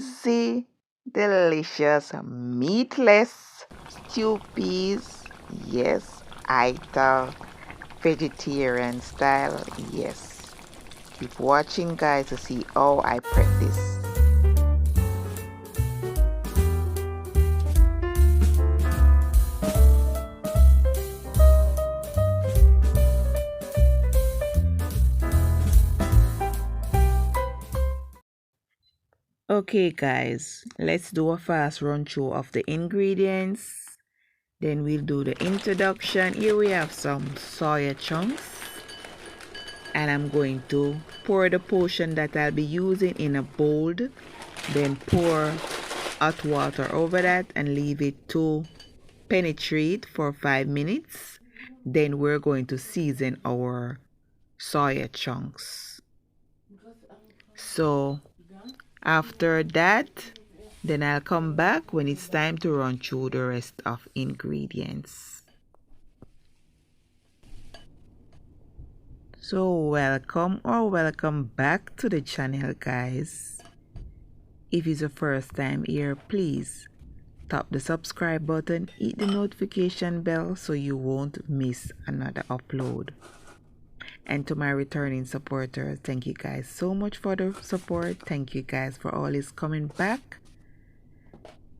easy, delicious, meatless stew peas. Yes, Ital vegetarian style. Yes. Keep watching, guys, to see how I prep this. Okay, guys, let's do a fast run through of the ingredients. Then we'll do the introduction. Here we have some soya chunks. And I'm going to pour the portion that I'll be using in a bowl. Then pour hot water over that and leave it to penetrate for 5 minutes. Then we're going to season our soya chunks. So after that, then I'll come back when it's time to run through the rest of ingredients. So welcome back to the channel, guys. If it's your first time here, please tap the subscribe button, hit the notification bell so you won't miss another upload. And to my returning supporters, thank you guys so much for the support. Thank you guys for always coming back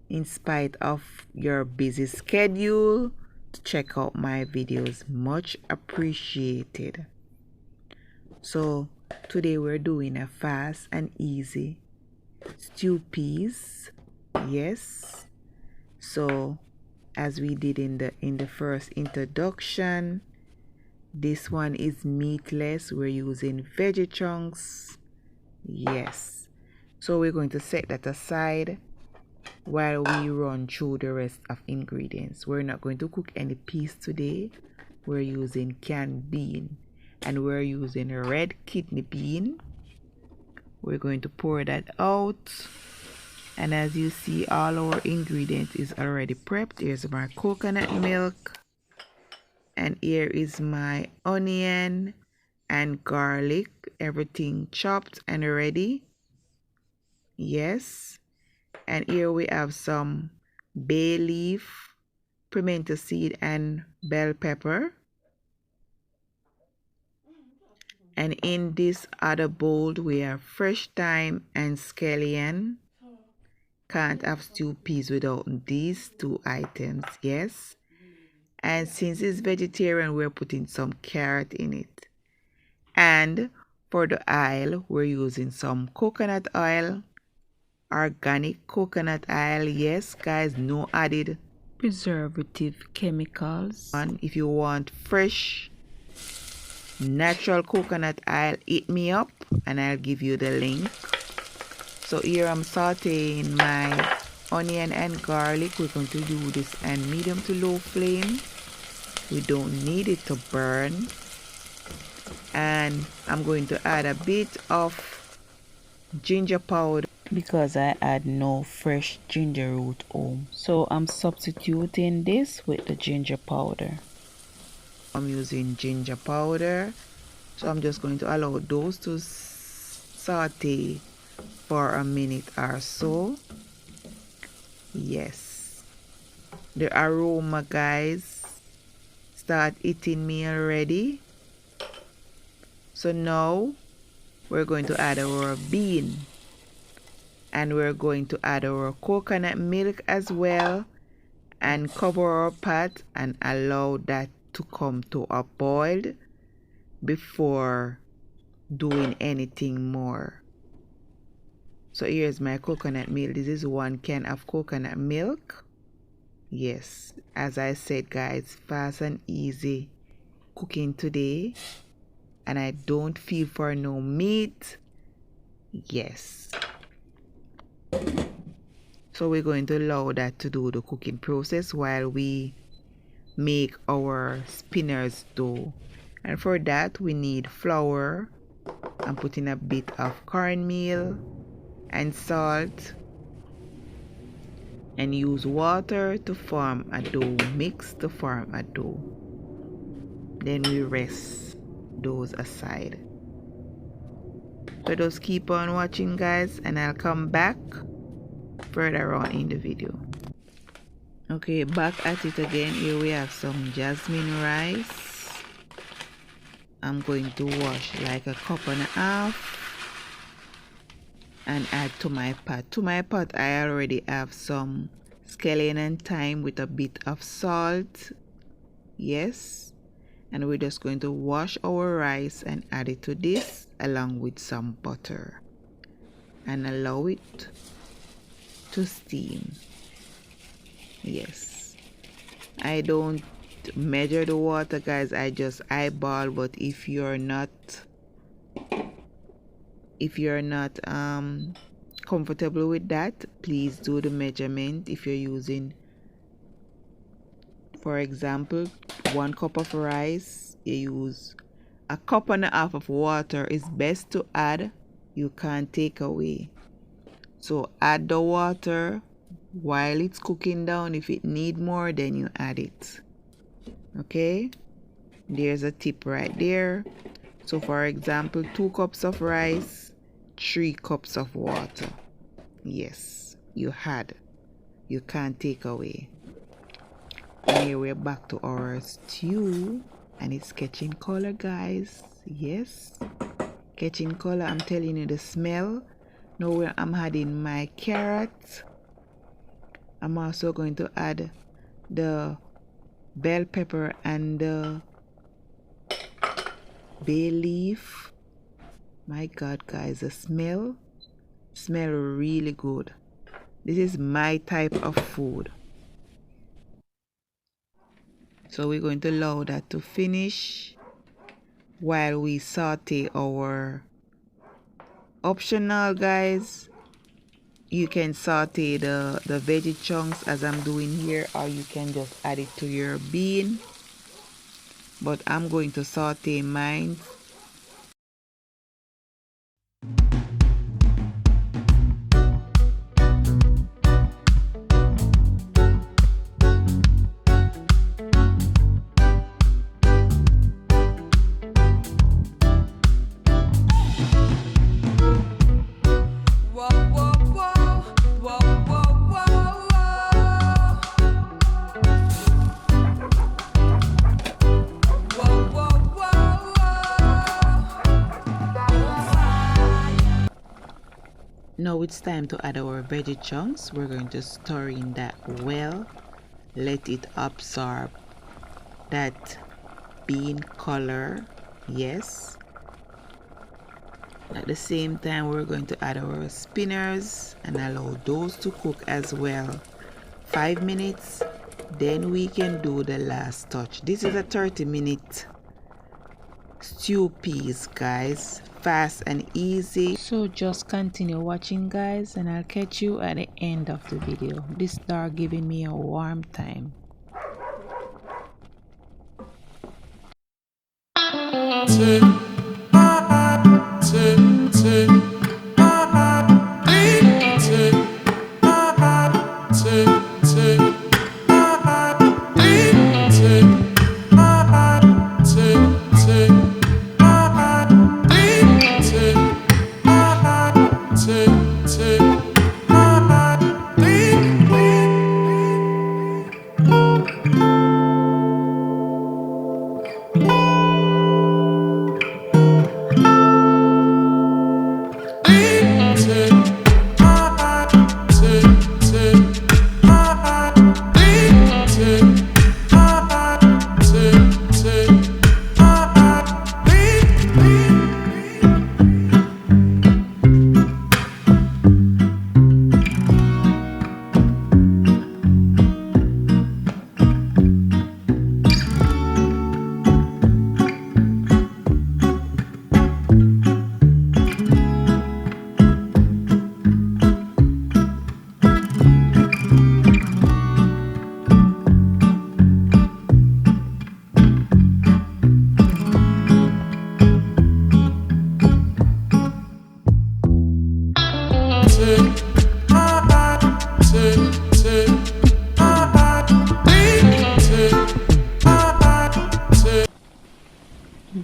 in spite of your busy schedule to check out my videos. Much appreciated. So today we're doing a fast and easy stew peas. Yes. So as we did in the first introduction, this one is meatless. We're using veggie chunks. Yes. So we're going to set that aside while we run through the rest of ingredients. We're not going to cook any peas today. We're using canned bean. And we're using a red kidney bean. We're going to pour that out. And as you see, all our ingredients is already prepped. Here's my coconut milk. And here is my onion and garlic. Everything chopped and ready. Yes. And here we have some bay leaf, pimento seed, and bell pepper. And in this other bowl, we have fresh thyme and scallion. Can't have stew peas without these two items, yes. And since it's vegetarian, we're putting some carrot in it. And for the oil, we're using some coconut oil, organic coconut oil. Yes, guys, no added preservative chemicals. And if you want fresh natural coconut oil, hit me up and I'll give you the link. So here I'm sauteing my onion and garlic. We're going to do this on medium to low flame. We don't need it to burn. And I'm going to add a bit of ginger powder because I had no fresh ginger root home. So I'm substituting this with the ginger powder. I'm using ginger powder, so I'm just going to allow those to saute for a minute or so. Yes, the aroma, guys, start hitting me already. So now we're going to add our bean, and we're going to add our coconut milk as well, and cover our pot and allow that to come to a boil before doing anything more. So here's my coconut milk. This is 1 can of coconut milk. Yes, as I said, guys, fast and easy cooking today, and I don't feel for no meat. Yes. So we're going to allow that to do the cooking process while we make our spinners dough. And for that we need flour. I'm putting a bit of cornmeal and salt, and use water to form a dough. Mix to form a dough. Then we rest those aside. So just keep on watching, guys, and I'll come back further on in the video. Okay, back at it again. Here we have some jasmine rice. I'm going to wash like a cup and a half and add to my pot. To my pot, I already have some scallion and thyme with a bit of salt. Yes. And we're just going to wash our rice and add it to this along with some butter and allow it to steam. Yes, I don't measure the water, guys. I just eyeball. But if you're not comfortable with that, please do the measurement. If you're using, for example, 1 cup of rice, you use a cup and a half of water. Is best to add. You can't take away. So add the water while it's cooking down. If it need more, then you add it. Okay, there's a tip right there. So for example, 2 cups of rice, 3 cups of water. Yes, you can't take away. And here we're back to our stew, and it's catching color, guys. Yes, catching color. I'm telling you, the smell. Now where I'm adding my carrot. I'm also going to add the bell pepper and the bay leaf. My God, guys, the smell really good. This is my type of food. So we're going to allow that to finish while we saute our optional, guys. You can saute the veggie chunks as I'm doing here, or you can just add it to your bean. But I'm going to saute mine. Now it's time to add our veggie chunks. We're going to stir in that well. Let it absorb that bean color. Yes. At the same time, we're going to add our spinners and allow those to cook as well. 5 minutes. Then we can do the last touch. This is a 30-minute stew peas, guys. Fast and easy. So just continue watching, guys, and I'll catch you at the end of the video. This start giving me a warm time.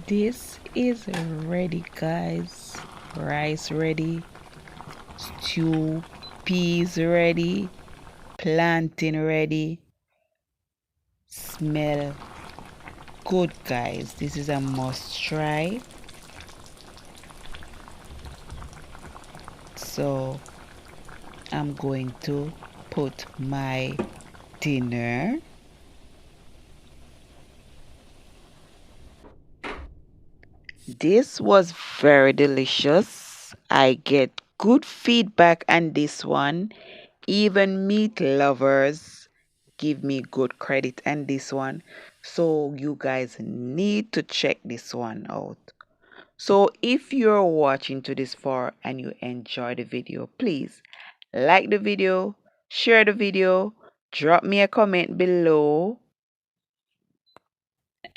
This is ready, guys. Rice ready, stew peas ready, plantain ready. Smell good, guys. This is a must try. So I'm going to put my dinner. This was very delicious. I get good feedback on this one. Even meat lovers give me good credit on this one. So you guys need to check this one out. So if you're watching to this far and you enjoy the video, please like the video, share the video, drop me a comment below.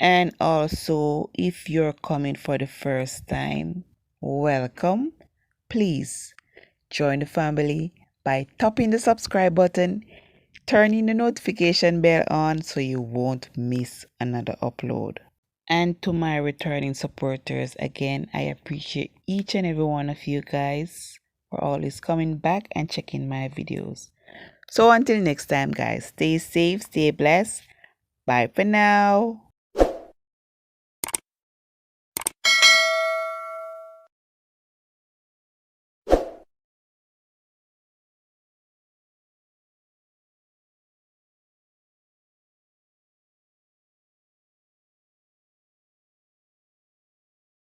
And also, if you're coming for the first time, welcome. Please join the family by tapping the subscribe button, turning the notification bell on so you won't miss another upload. And to my returning supporters, again, I appreciate each and every one of you guys for always coming back and checking my videos. So until next time, guys, stay safe, stay blessed. Bye for now.